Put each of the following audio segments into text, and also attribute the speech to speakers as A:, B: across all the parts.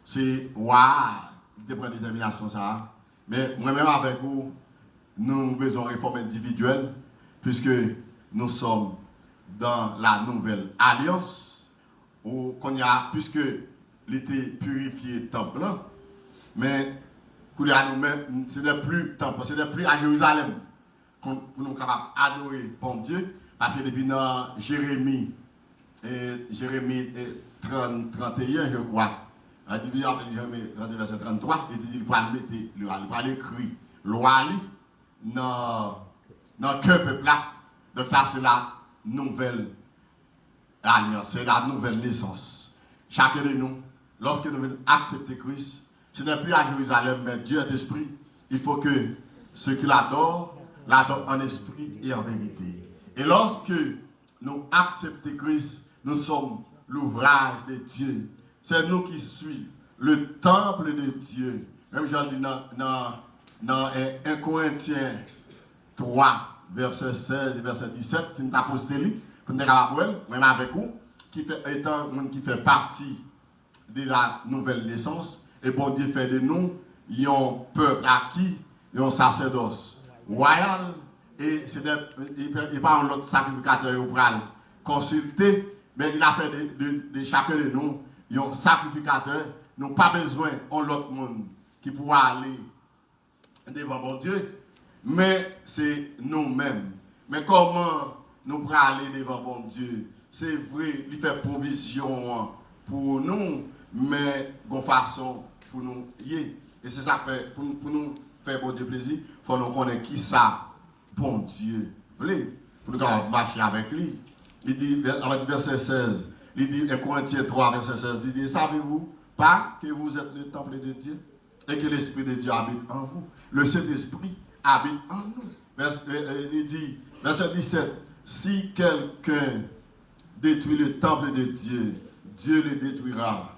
A: c'est waouh, de prendre détermination ça. Mais moi-même avec vous, nous besoin de réforme individuelle, puisque nous sommes dans la nouvelle alliance, où qu'on y a, puisque l'été purifié temple, mais pour nous-mêmes, ce n'est plus temple, ce n'est plus à Jérusalem pour nous capables d'adorer bon Dieu, parce que depuis dans Jérémie 30, 31, je crois, depuis Jérémie 31, verset 33, il dit qu'il va l'écrire, loi dans le cœur peuple là. Donc ça c'est la nouvelle alliance, c'est la nouvelle naissance. Chacun de nous, lorsque nous venons accepter Christ, ce n'est plus à Jérusalem, mais Dieu est esprit. Il faut que ceux qui l'adorent en esprit et en vérité. Et lorsque nous acceptons Christ, nous sommes l'ouvrage de Dieu. C'est nous qui suivons le temple de Dieu. Même Jean dit dans 1 Corinthiens 3, verset 16 et verset 17, c'est une apostolie, pour nous dire, même avec vous, étant qui fait partie de la nouvelle naissance, et bon Dieu fait de nous un peuple acquis, un sacerdoce royal, et il n'y a pas un autre sacrificateur pour consulter, mais il a fait de chacun de nous un sacrificateur. Nous n'avons pas besoin d'un autre monde qui pourra aller devant bon Dieu, mais c'est nous-mêmes. Mais comment nous pourrons aller devant bon Dieu? C'est vrai, il fait provision pour nous, mais de façon pour nous y est. Et c'est ça fait pour nous faire bon Dieu plaisir, il faut nous connaître qui ça, bon Dieu voulait, pour nous marcher avec lui. Il dit, avec verset 16, il dit, 1 Corinthiens 3, verset 16, il dit, savez-vous pas que vous êtes le temple de Dieu et que l'Esprit de Dieu habite en vous? Le Saint-Esprit habite en nous. Il dit, verset 17, si quelqu'un détruit le temple de Dieu, Dieu le détruira,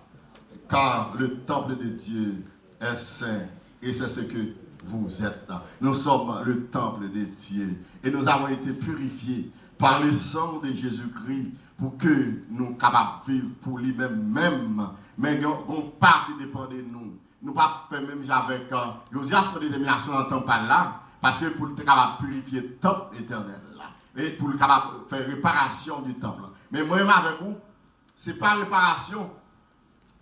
A: car le temple de Dieu est saint, et c'est ce que vous êtes. Nous sommes le temple de Dieu, et nous avons été purifiés par le sang de Jésus-Christ pour que nous soyons capables de vivre pour lui-même. Mais on pas qui dépend de nous. Nous ne pouvons pas faire même avec Josias pour détermination en temps par là, parce que pour être capable de purifier le temple éternel, et pour être capable de faire réparation du temple. Mais moi-même avec vous, ce n'est pas réparation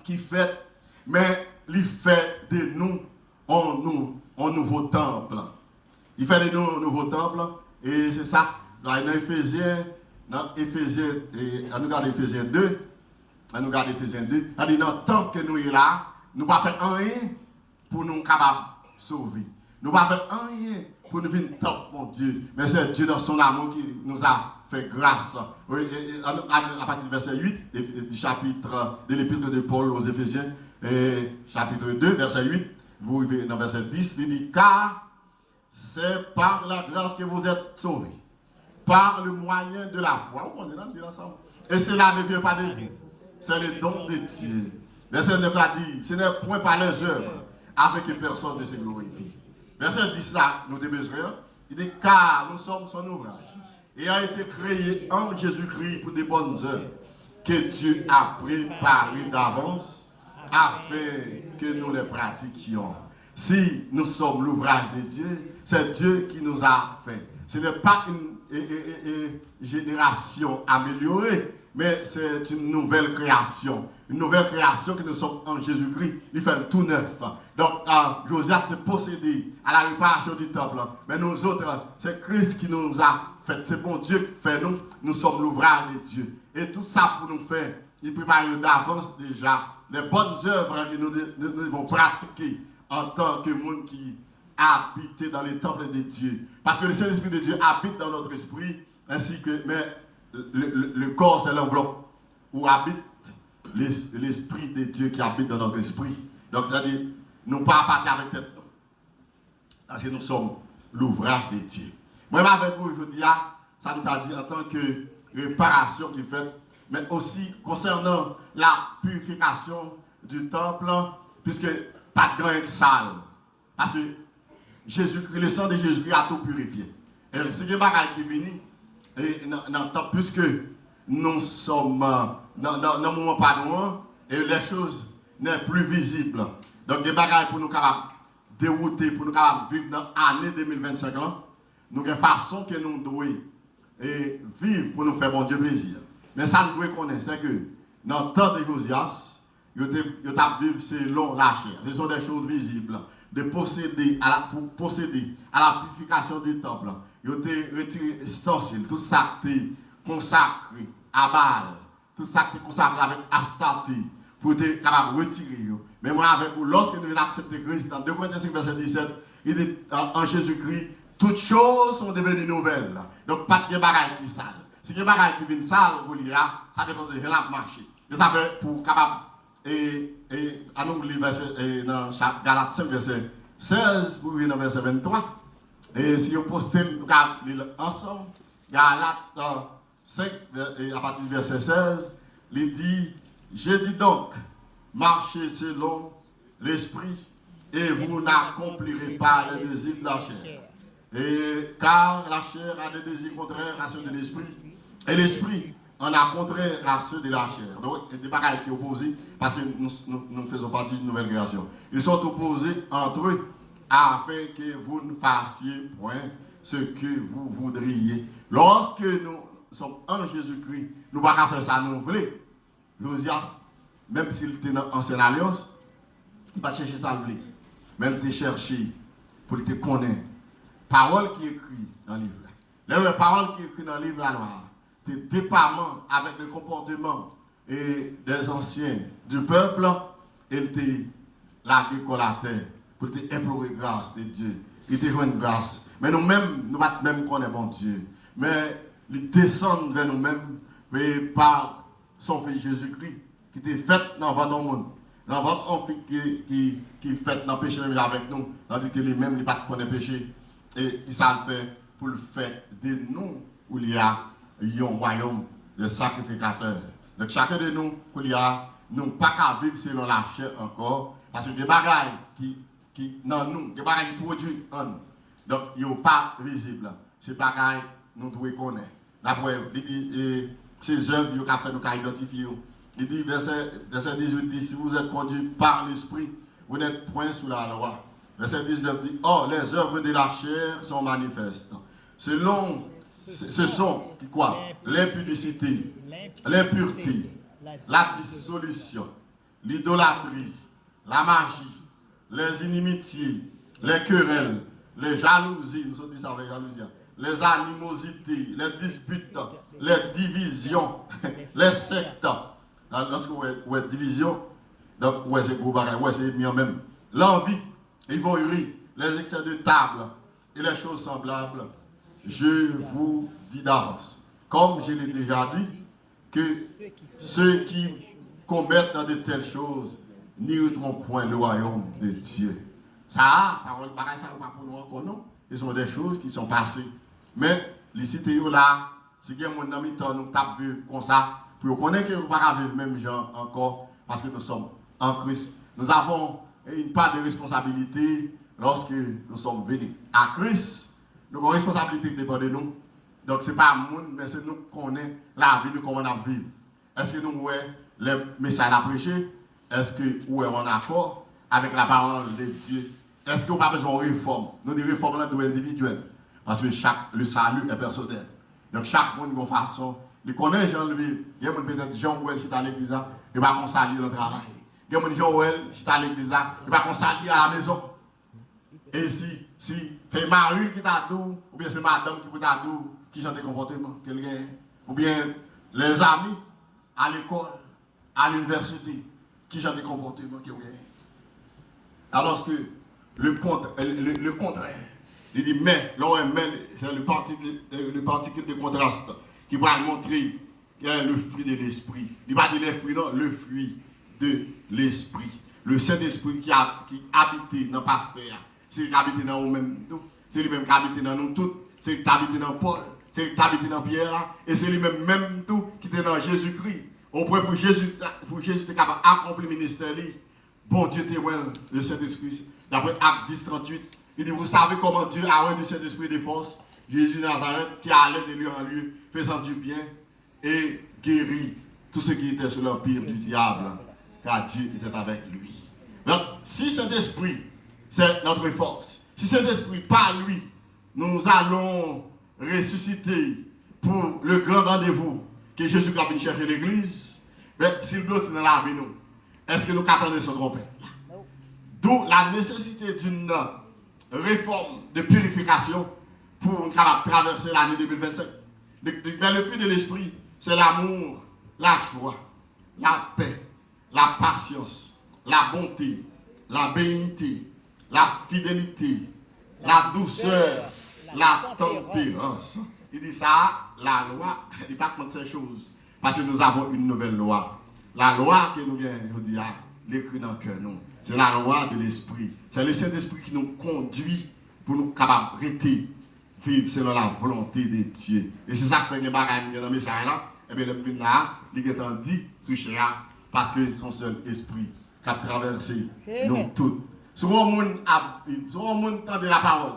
A: qui fait, mais il fait de nous un nouveau temple. Il fait de nous un nouveau temple, et c'est ça. Dans Éphésiens, on nous regarde Éphésiens 2, on dit, dans le temps que nous sommes là, nous ne pouvons pas faire rien pour nous capables de sauver. Nous ne pouvons pas faire rien pour nous venir top, mon Dieu. Mais c'est Dieu dans son amour qui nous a fait grâce. À partir du verset 8 du chapitre de l'épître de Paul aux Éphésiens, chapitre 2, verset 8, vous arrivez dans verset 10, il dit, car c'est par la grâce que vous êtes sauvés, par le moyen de la foi. On est là, on dit ensemble. Et cela ne vient pas de vous. C'est le don de Dieu. Verset 9 a dit, ce n'est point par les œuvres, afin que personne ne se glorifie. Verset 10 là, nous devons besoin. Il dit, car nous sommes son ouvrage, et a été créé en Jésus-Christ pour des bonnes œuvres, que Dieu a préparées d'avance, afin que nous les pratiquions. Si nous sommes l'ouvrage de Dieu, c'est Dieu qui nous a fait. Ce n'est pas une génération améliorée, mais c'est une nouvelle création. Une nouvelle création que nous sommes en Jésus-Christ. Il fait tout neuf. Donc, Josias est possédé à la réparation du temple. Mais nous autres, c'est Christ qui nous a fait. C'est bon Dieu qui fait nous. Nous sommes l'ouvrage de Dieu. Et tout ça pour nous faire, il prépare d'avance déjà les bonnes œuvres que nous devons pratiquer en tant que monde qui habite dans les temples de Dieu. Parce que le Saint-Esprit de Dieu habite dans notre esprit, ainsi que, mais le corps, c'est l'enveloppe où habite l'Esprit de Dieu qui habite dans notre esprit. Donc, c'est-à-dire, nous ne pas partir avec tête. Parce que nous sommes l'ouvrage de Dieu. Moi, avec vous, je dis, ça nous a dit en tant que réparation qui fait, mais aussi concernant la purification du temple, puisque pas de grain sale. Parce que Jésus-Christ, le sang de Jésus-Christ a tout purifié. Et c'est des bagages qui viennent, puisque nous sommes dans le moment pas loin, et les choses n'est plus visible. Donc, des bagages pour nous capables dérouter, pour nous capables vivre dans l'année 2025, nous avons une façon que nous devons vivre pour nous faire bon Dieu plaisir. Mais ça, nous devons connaître, c'est que dans le temps de Josias, nous devons vivre selon la chair. Ce sont des choses visibles. De posséder pour posséder à la purification du temple. Ils ont retiré l'essentiel, tout ça qui est consacré à Baal, tout ça qui est consacré avec Astarte, pour être capable de retirer. Mais moi, avec vous, lorsque nous acceptons Christ, dans 2 Corinthiens 5, verset 17, il dit en Jésus-Christ, toutes choses sont devenues nouvelles. Donc, pas de bagaille qui sale. Si il y a des bagailles qui viennent sale, vous lire, ça dépend de la marché. Et ça fait pour capable, à nous lire dans Galates 5, verset 16, pour lire dans verset 23. Et si vous postez, nous allons lire ensemble. Galates 5, à partir du verset 16, il dit, je dis donc, marchez selon l'esprit, et vous n'accomplirez pas les désirs de la chair. Car la chair a des désirs contraires à ceux de l'esprit, et l'esprit en a contraire à ceux de la chair. Donc, il y a des bagages qui sont opposés, parce que nous faisons partie d'une nouvelle création. Ils sont opposés entre eux, afin que vous ne fassiez point ce que vous voudriez. Lorsque nous sommes en Jésus-Christ, nous ne pouvons pas faire ça, nous voulons. Josias, même s'il était dans l'ancienne alliance, il va chercher ça, il même te chercher pour te connaître. Parole qui est écrite dans le livre. Les paroles qui est écrites dans le livre là, tes départements avec le comportement et des anciens du peuple, il te largué sur la terre pour te implorer grâce de Dieu. Il te joint grâce. Mais nous-mêmes, nous ne pouvons pas même connaître bon Dieu. Mais il descend vers nous-mêmes par son Fils Jésus-Christ qui était fait dans votre monde. Dans votre enfant qui est fait dans le péché même avec nous. Tandis que lui-même, il n'a pas de péché. Et ça le fait pour le fait de nous où il y a un royaume de sacrificateurs. Donc chacun de nous, où il y a, nous pas qu'à vivre selon la chair encore. Parce que des bagailles qui dans nous, des bagailles qui produisent en nous. Donc ils ne sont pas visibles. Ces bagailles, nous devons connaître. D'après, il dit, ces œuvres, nous devons identifier. Il dit, verset 18 dit, si vous êtes conduits par l'esprit, vous n'êtes point sous la loi. Verset 19 dit, oh, les œuvres de la chair sont manifestes. Ce sont quoi? L'impudicité, l'impureté, la dissolution, l'idolâtrie, la magie, les inimitiés, les querelles, les jalousies, nous sommes dit ça avec jalousie, les animosités, les disputes, les divisions, les sectes. Lorsque vous avez division, donc vous avez gros bagages, vous avez mis en même. L'envie, l'ivoirie, les excès de table et les choses semblables, je vous dis d'avance, comme je l'ai déjà dit, que ceux qui commettent dans de telles choses n'irriteront point le royaume de Dieu. Ça, parole pareil, ça ne va pas pour nous encore, non. Ce sont des choses qui sont passées. Mais les cités là, si mon ami nous tape vu comme ça, pour connaître que nous ne pouvons pas vivre même gens encore, parce que nous sommes en Christ. Nous avons une part de responsabilité lorsque nous sommes venus à Christ. Nous avons une responsabilité qui dépend de nous. Donc ce n'est pas le monde, mais c'est nous qui connaissons la vie, comment on a vécu. Est-ce que nous voyons les messages à prêcher? Est-ce que nous sommes en accord avec la parole de Dieu? Est-ce qu'on n'a pas besoin de réforme? Nous, des réformes là, doivent être individuelles. Parce que le salut est personnel. Donc chaque monde a une façon. Il connaît les gens de vivre. Il y a peut-être Jean Ouel qui est à l'église, il va qu'on s'allie dans le travail. Il y a Jean Ouel qui est à l'église, il va qu'on s'allie à la maison. Et si c'est Marie qui t'a dit, ou bien c'est madame qui t'a dit, qui chante des comportements, ou bien les amis à l'école, à l'université, qui chantent des comportements qu'il y a. Alors que le contraire, il dit mais, c'est le particule de contraste qui va montrer qu'il y a le fruit de l'esprit. Il ne va pas dire les fruits, non, le fruit de l'esprit. Le Saint-Esprit qui habite dans le pasteur, c'est lui qui habite dans nous-mêmes tous. C'est lui-même qui habite dans nous tous. C'est lui qui habite dans Paul. C'est lui qui habite dans Pierre. Et c'est lui-même tout qui était dans Jésus-Christ. Au point pour Jésus était capable d'accomplir le ministère. Bon Dieu témoin le Saint-Esprit. D'après Acte 10, 38, il dit, vous savez comment Dieu a rendu le Saint-Esprit de force. Jésus de Nazareth qui allait de lieu en lieu, faisant du bien et guérit tout ce qui était sous l'empire du diable. car Dieu était avec lui. Donc, si cet esprit, c'est notre force, si cet esprit, par lui, nous allons ressusciter pour le grand rendez-vous que Jésus a venu chercher l'église, mais s'il blotte dans la vie, nous, est-ce que nous attendons son trompette? D'où la nécessité d'une réforme de purification pour traverser l'année 2025. Mais le fruit de l'esprit, c'est l'amour, la joie, la paix, la patience, la bonté, la bénignité, la fidélité, la douceur, la tempérance. Il dit ça, la loi, il ne dit pas contre ces choses. Parce que nous avons une nouvelle loi. La loi que nous venons de dire, l'écrit dans le cœur, nous. C'est la loi de l'esprit. C'est le Saint-Esprit qui nous conduit pour nous capables de vivre selon la volonté de Dieu. Et c'est ça que fait que dans le message là, et bien le vin là, il est en dit sous Chéa, parce que son seul esprit qui a traversé nous tous. Si on entend la parole,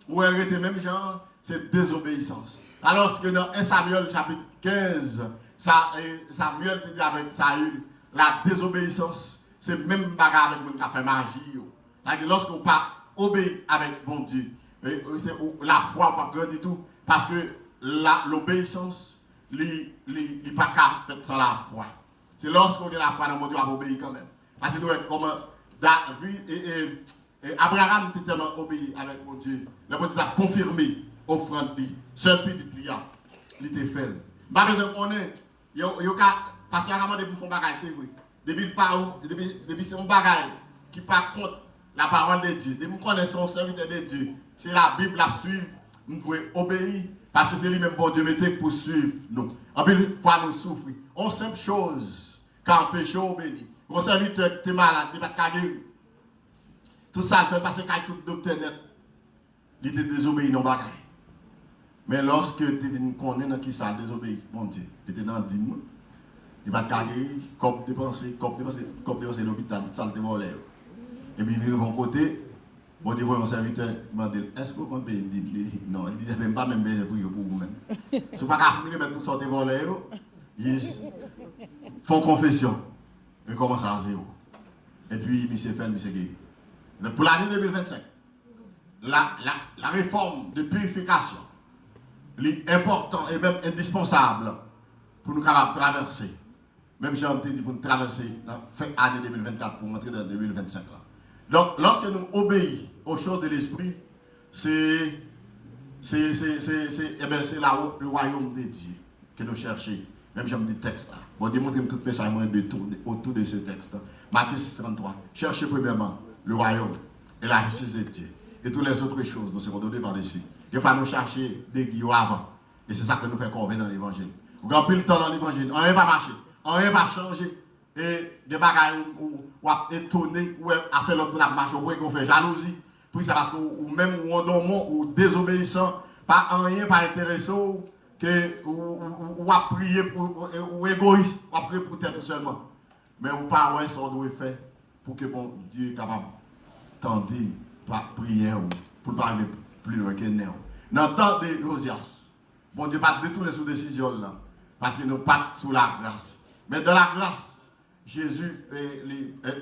A: où elle était même genre, c'est désobéissance. Alors que dans 1 Samuel chapitre 15, Samuel dit avec Saül, la désobéissance, c'est même bagarre avec mon qui a fait magie. Lorsqu'on pas obéit avec bon Dieu, la foi pas grande du tout, parce que l'obéissance, n'est pas faite sans la foi. C'est lorsqu'on a la foi dans mon Dieu, on obéit quand même. Parce que nous, comme David et Abraham était tellement obéi avec mon Dieu. Le bon Dieu a confirmé offrande, seul petit client, il était fait. Pas besoin qu'on ait, parce qu'il y a vraiment des bouffons bagages, c'est vrai. Depuis c'est un bagage qui pas contre la parole de Dieu. Depuis qu'on est son serviteur de Dieu, c'est la Bible à suivre, nous pouvons obéir, parce que c'est lui-même bon Dieu mettait pour suivre nous. En plus, fois nous souffrir. On simple chose, quand péché obéit. Mon serviteur qui est malade, il va pas guérir. Tout ça fait passer qu'à tout docteur net. Il était désobéi dans le bagage. Mais lorsque tu es connaître dans qui ça désobéi, mon Dieu, tu étais dans 10 mois. Il va guérir, comme dépenser l'hôpital, ça te volé. Et puis il vient de mon côté, bon Dieu, mon serviteur m'a dit, est-ce que vous pouvez payer 10 000? Non, il dit même pas même bien pour vous-même. Si vous ne pouvez pas finir même tout sortir volé, ils font confession. Et commencent à zéro. Et puis, M. Fel, M. Guéry. Pour l'année 2025, la réforme de purification est importante et même indispensable pour nous capables de traverser. Même j'ai dit pour nous traverser la fin année 2024 pour entrer dans 2025. Là. Donc, lorsque nous obéissons aux choses de l'esprit, c'est le royaume de Dieu que nous cherchons. Même j'aime des textes là. Bon, démontrer tout le message autour de ce texte. Matthieu 63. Cherchez premièrement le royaume et la justice de Dieu. Et toutes les autres choses nous seront données par-dessus. Il faut nous chercher des guillemets avant. Et c'est ça que nous faisons convaincre dans l'évangile. Vous avez plus le temps dans l'évangile. On n'a pas marché. On n'a pas changé. Et des bagages où on a étonné, ou a fait l'autre marche, ou qu'on fait jalousie. Puis c'est parce que même ou on ou désobéissant, pas rien, pas intéressant. Ou à prier ou égoïste, ou à prier pour tête seulement. Mais ou pas ouais, ça doit faire pour que bon Dieu est capable tenter par prière pour ne pas aller plus loin que nous. Dans le temps de Josias, bon Dieu pas détourner sous décision là, parce que nous pas sous la grâce. Mais dans la grâce, Jésus,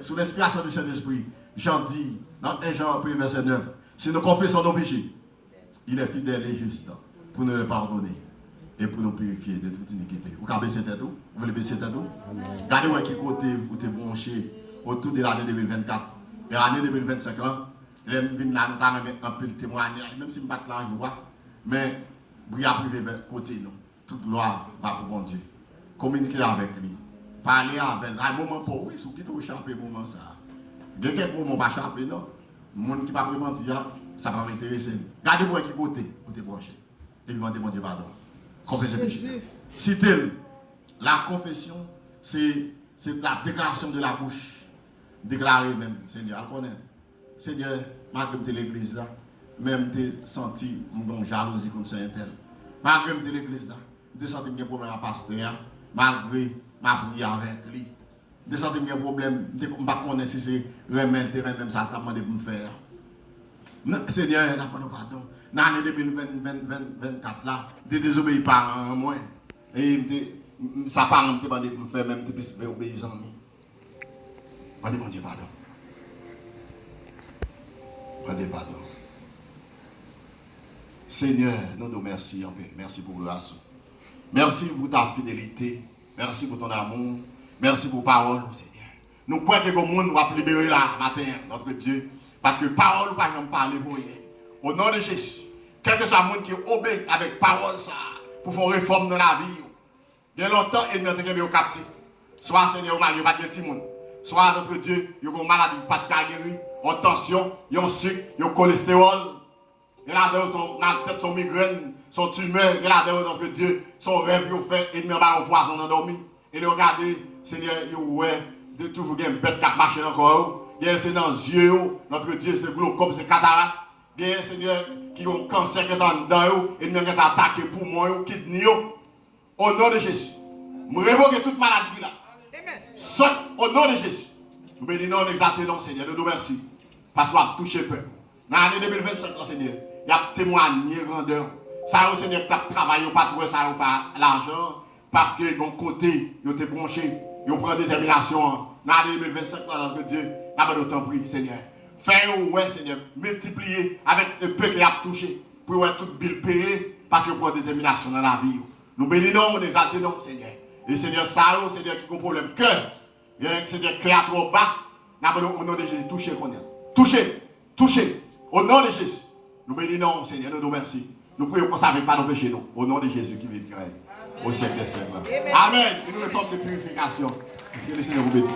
A: sous l'inspiration du Saint-Esprit, Jean dit, dans 1 Jean verset 9, si nous confessons nos péchés, il est fidèle et juste pour nous les pardonner. Et pour nous purifier de toute iniquité. Vous pouvez baisser tête tout? Vous voulez baisser tête tout? Regardez où est-ce côté où tu es branché autour de l'année 2024. Et l'année 2025, les vignes là, nous avons un peu de témoignage, même si je ne suis pas la joie, mais vous privé vers côté nous. Toute gloire va pour bon Dieu. Communiquer avec lui. Parler avec lui. Un moment pour oui, si vous échappez pour moment ça. Dès que pour moi, pas échapper, non. Le monde qui ne va pas mentir, ça va m'intéresser. Regardez où est-ce côté où tu es branché. Et demandez mon Dieu pardon. Confesser péché. Citez la confession, c'est la déclaration de la bouche. Déclarer même, Seigneur, Seigneur, malgré l'église là, même tu senti une jalousie contre Saint-Tel. Malgré l'église là, tu senti un problème à pasteur, malgré ma prière avec lui. Tu senti un problème, je ne sais pas si c'est remède, même ça t'a demandé pour me faire. Seigneur, n'a pas pardon. Dans l'année 2024 là, je ne désobéis pas à moi. Et ça parle de me faire même de obéir à moi. Rendez mon Dieu pardon. Rendez pardon. Seigneur, nous te remercions en paix. Merci pour grâce. Merci pour ta fidélité. Merci pour ton amour. Merci pour parole, Seigneur. Nous croyons que le monde va libérer là matin, notre Dieu. Parce que parole, pas jamais parler pour rien. Au nom de Jésus, quel que soit le monde qui obéit avec parole, ça, pour faire une réforme dans la vie. Il y a longtemps, il y a des captifs. Soit, Seigneur, il n'y a pas de petit monde. Soit, notre Dieu, il y a une maladie, pas de guérir, en tension, il y a un sucre, il y a un cholestérol. Il y a la tête, son migraine, son tumeur, il y a notre Dieu, son rêve, il fait, et il y a un poison endormi. Et il regarde, Seigneur, il y a toujours une bête qui marche encore. Il y a c'est dans les yeux, notre Dieu, c'est glaucome, c'est cataracte. Il y a Seigneur qui a un cancer qui est en dedans, et il y a attaqué pour moi, kidney. Au nom de Jésus, je révoque toute maladie qu'il a. Saute au nom de Jésus. Nous bénissons, nous exaltons, Seigneur, nous merci. Parce qu'on a touché le peuple. Dans l'année 2025, Seigneur, il y a témoigné grandeur. Ça, Seigneur, qui a travaillé, pas trouvé ça, l'argent, parce que bon côté, il était branché, il prend détermination. Dans l'année 2025, que Dieu n'a pas d'autant pris, Seigneur. Fais-le, ouais, Seigneur, multiplier avec le peu qu'il a touché, pour ouais, tout bill payé, parce qu'il prend détermination dans la vie. Nous bénissons, nous exaltons, Seigneur. Et Seigneur, ça, Seigneur, qui a un problème cœur, Seigneur, cœur trop bas, au nom de Jésus, touchez, touchez, touchez, au nom de Jésus. Nous bénissons, Seigneur, nous remercions. Nous prions qu'on ne savait pas nos péchés, nous, au nom de Jésus qui vit de Christ, au siècle des siècles. Amen. Une réforme de purification. Que le Seigneur vous bénisse.